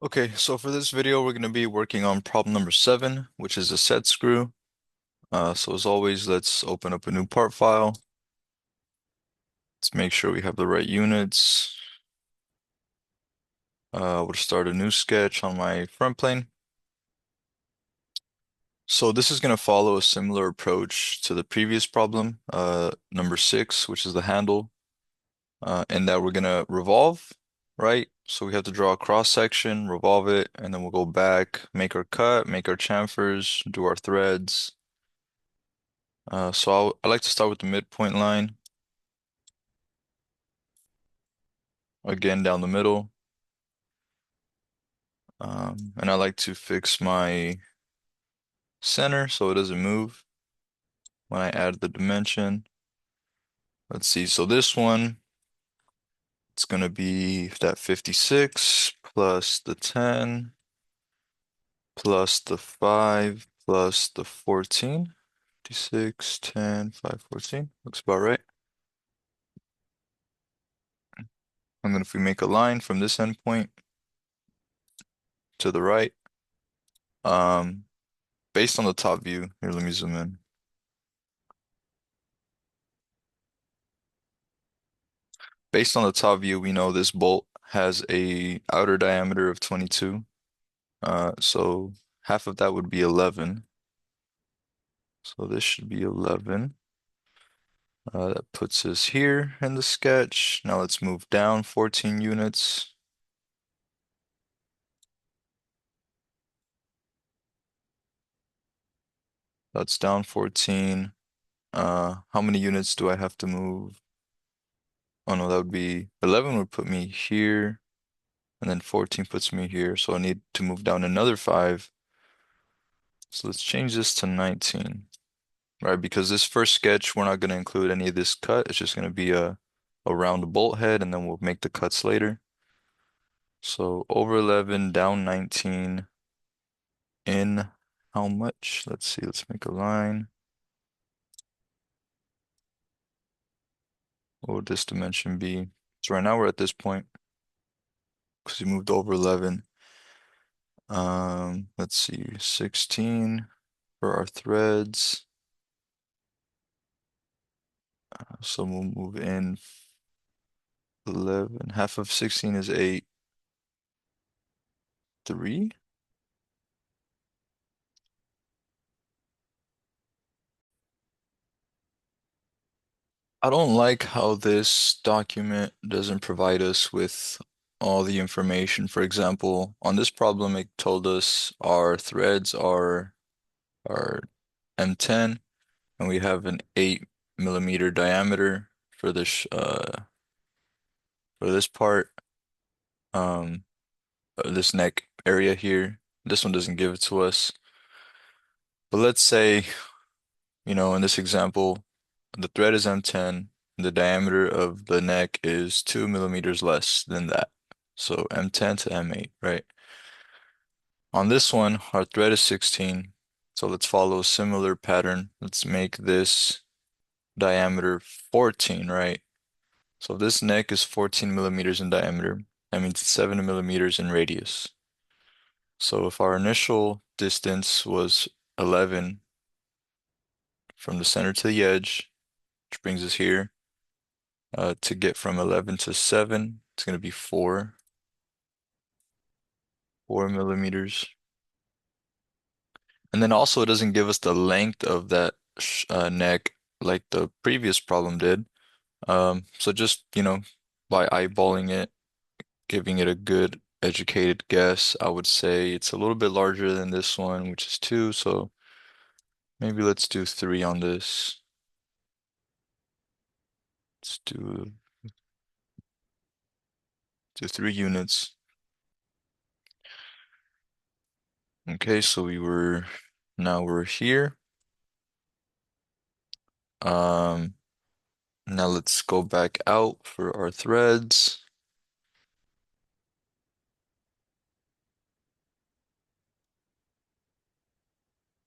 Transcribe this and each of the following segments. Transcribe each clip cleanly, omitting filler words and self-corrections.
Okay, so for this video, we're going to be working on problem number 7, which is a set screw. So as always, let's open up a new part file. Let's make sure we have the right units. We'll start a new sketch on my front plane. So this is going to follow a similar approach to the previous problem, number 6, which is the handle, in that we're going to revolve, right? So we have to draw a cross section, revolve it, and then we'll go back, make our cut, make our chamfers, do our threads. I like to start with the midpoint line, again down the middle. And I like to fix my center so it doesn't move when I add the dimension. Let's see, so this one, it's going to be that 56 plus the 10 plus the 5 plus the 14. 56, 10, 5, 14. Looks about right. And then if we make a line from this endpoint to the right, um, based on the top view, here, let me zoom in. Based on the top view, we know this bolt has a outer diameter of 22. So half of that would be 11. So this should be 11. That puts us here in the sketch. Now let's move down 14 units. That's down 14. How many units do I have to move? Oh no, that would be 11 would put me here, and then 14 puts me here. So I need to move down another 5. So let's change this to 19. Right, because this first sketch, we're not going to include any of this cut. It's just going to be a round bolt head, and then we'll make the cuts later. So over 11, down 19, in how much? Let's see, let's make a line. What would this dimension be? So right now we're at this point, because we moved over 11. Let's see, 16 for our threads. So we'll move in 11. Half of 16 is 8. 3? I don't like how this document doesn't provide us with all the information. For example, on this problem, it told us our threads are M10, and we have an 8 mm diameter for this part, um, this neck area here. This one doesn't give it to us. But let's say, in this example, the thread is M10. The diameter of the neck is 2 mm less than that. So M10 to M8, right? On this one, our thread is 16. So let's follow a similar pattern. Let's make this diameter 14, right? So this neck is 14 millimeters in diameter. That means it's 7 mm in radius. So if our initial distance was 11 from the center to the edge, which brings us here, to get from 11 to 7, it's going to be 4 millimeters. And then also it doesn't give us the length of that neck like the previous problem did. So just, by eyeballing it, giving it a good educated guess, I would say it's a little bit larger than this one, which is 2. So maybe let's do 3 on this. Let's do 3 units. Okay, so now we're here. Um, Now let's go back out for our threads.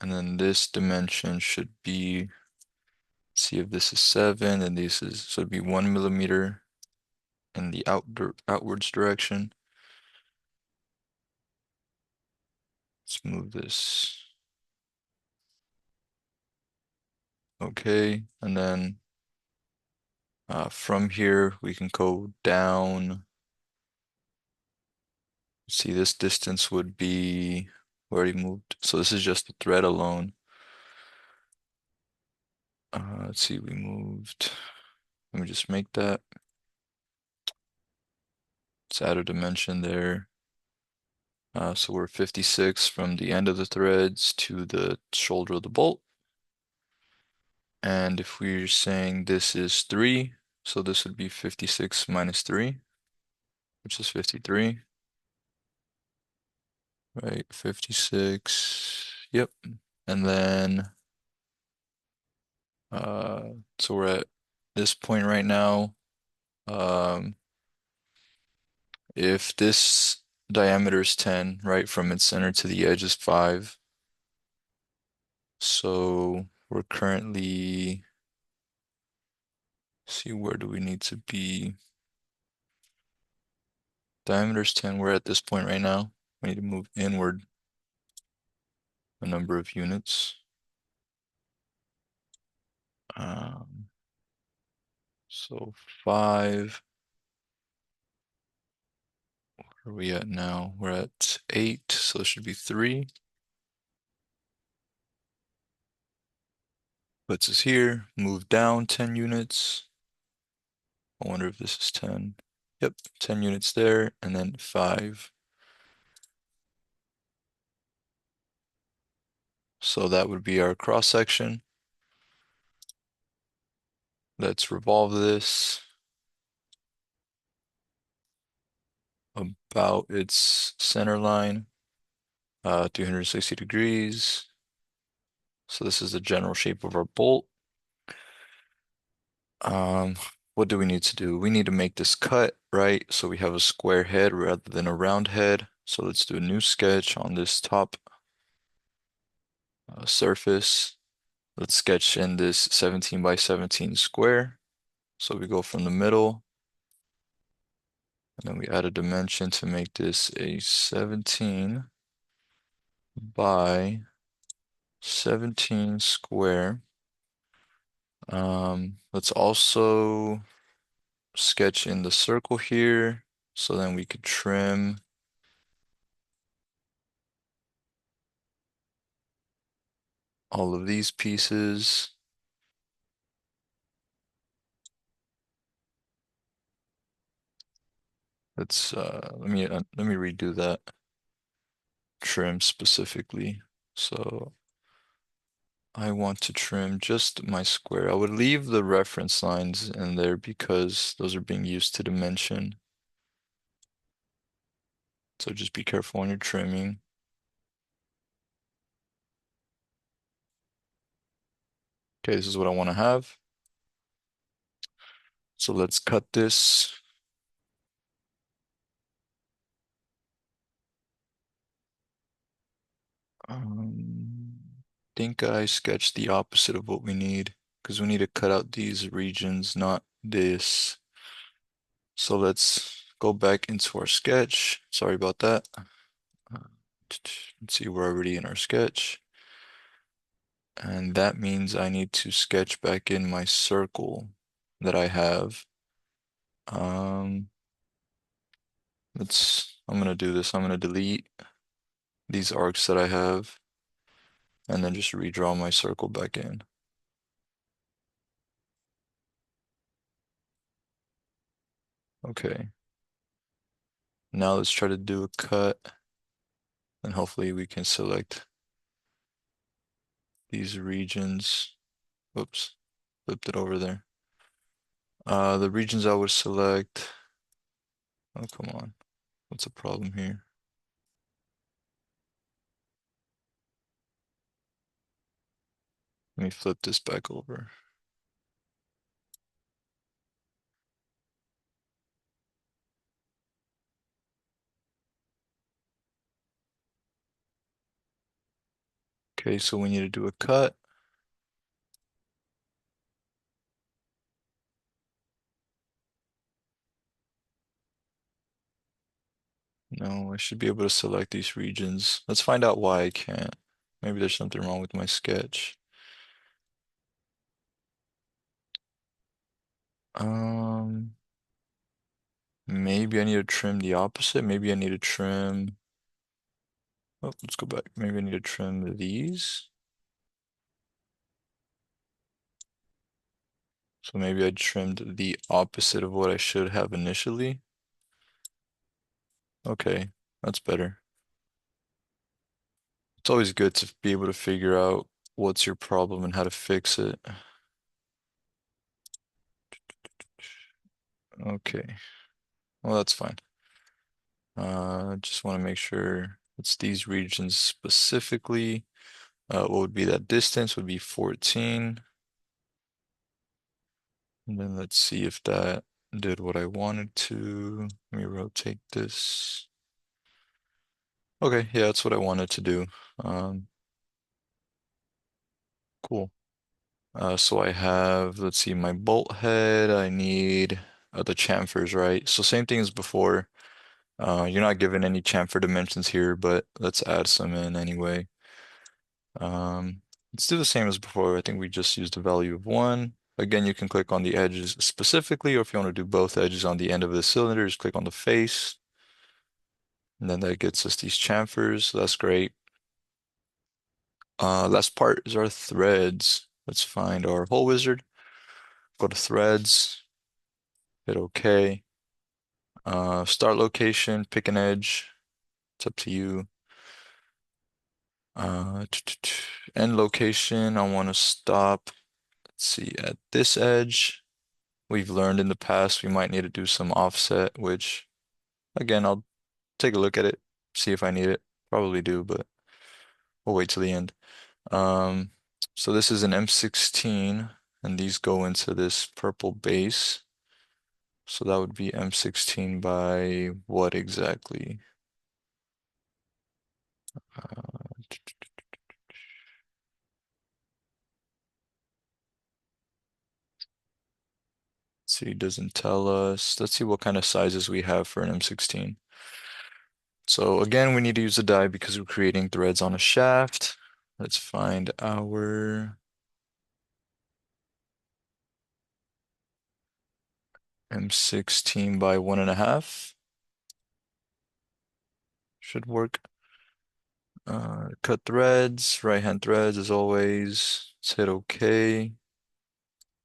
And then this dimension should be, see if this is 7, and this is, so it'd be 1 mm in the outwards direction. move this. Okay, and then from here we can go down. See, this distance would be we already moved. So this is just the thread alone. Let's see, we moved. Let me just make that. Let's add a dimension there. So we're 56 from the end of the threads to the shoulder of the bolt. And if we're saying this is 3, so this would be 56 minus 3, which is 53. Right, 56. Yep. And then so we're at this point right now. Um, if this diameter is 10, right, from its center to the edge is 5. So we're currently, see, where do we need to be? Diameter is 10. We're at this point right now. We need to move inward a number of units. Um, so 5. Where are we at now? We're at 8, so it should be 3. Puts us here. Move down 10 units. I wonder if this is 10. Yep, 10 units there, and then 5. So that would be our cross section. Let's revolve this about its center line, 360 degrees. So this is the general shape of our bolt. Um, what do we need to do? We need to make this cut, right? So we have a square head rather than a round head. So let's do a new sketch on this top surface. Let's sketch in this 17 by 17 square. So we go from the middle, and then we add a dimension to make this a 17 by 17 square. Let's also sketch in the circle here, so then we could trim all of these pieces. Let's let me redo that trim specifically. So I want to trim just my square. I would leave the reference lines in there because those are being used to dimension. So just be careful when you're trimming. Okay, this is what I want to have. So let's cut this. Think I sketched the opposite of what we need because we need to cut out these regions, not this. So let's go back into our sketch. Sorry about that. Let's see, we're already in our sketch. And that means I need to sketch back in my circle that I have. Um, I'm gonna do this. I'm gonna delete these arcs that I have and then just redraw my circle back in. Okay. Now let's try to do a cut and hopefully we can select these regions. Oops, flipped it over there. The regions I would select. Oh, come on. What's the problem here? Let me flip this back over. Okay, so we need to do a cut. No, I should be able to select these regions. Let's find out why I can't. Maybe there's something wrong with my sketch. Um, Maybe I need to trim the opposite. Maybe I need to trim. Oh, let's go back. Maybe I need to trim these. So maybe I trimmed the opposite of what I should have initially. Okay, that's better. It's always good to be able to figure out what's your problem and how to fix it. Okay, well, that's fine. Just want to make sure it's these regions specifically. What would be that distance? Would be 14. And then let's see if that did what I wanted to. Let me rotate this. Okay, yeah, that's what I wanted to do. Um, cool. So I have, let's see, my bolt head. I need the chamfers, right? So same thing as before. You're not given any chamfer dimensions here, but let's add some in anyway. Um, let's do the same as before. I think we just used a value of 1. Again, you can click on the edges specifically, or if you want to do both edges on the end of the cylinder, just click on the face. And then that gets us these chamfers. So that's great. Last part is our threads. Let's find our hole wizard. Go to threads, hit OK. Start location, pick an edge. It's up to you. End location, I want to stop. Let's see, at this edge. We've learned in the past we might need to do some offset, which again, I'll take a look at it, see if I need it. Probably do, but we'll wait till the end. Um, so this is an M16, and these go into this purple base. So that would be M16 by what exactly? See, it doesn't tell us. Let's see what kind of sizes we have for an M16. So again, we need to use a die because we're creating threads on a shaft. Let's find our M16 by 1.5. Should work. Cut threads, right hand threads as always. Let's hit OK.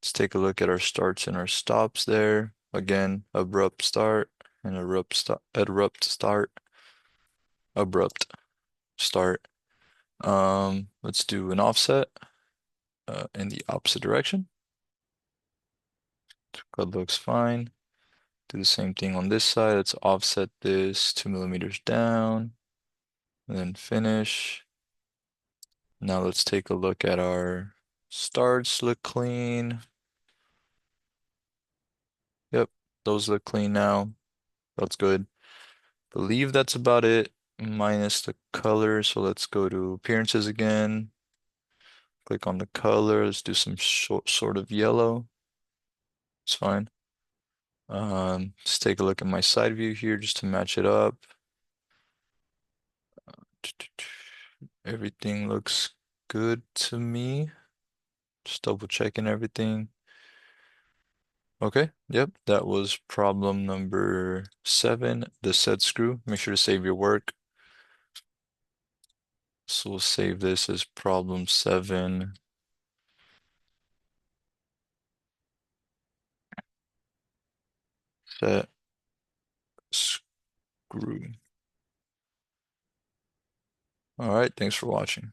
Let's take a look at our starts and our stops there. Again, abrupt start and abrupt start, abrupt start. Let's do an offset in the opposite direction. That looks fine. Do the same thing on this side. Let's offset this 2 millimeters down and then finish. Now let's take a look at our starts look clean. Yep, those look clean now. That's good. Believe that's about it, minus the color. So let's go to appearances again. Click on the color. Let's do some sort of yellow. It's fine. Let's take a look at my side view here just to match it up. Everything looks good to me. Just double checking everything. Okay, yep, that was problem number 7, the set screw. Make sure to save your work. So we'll save this as problem 7. Set screw. All right, thanks for watching.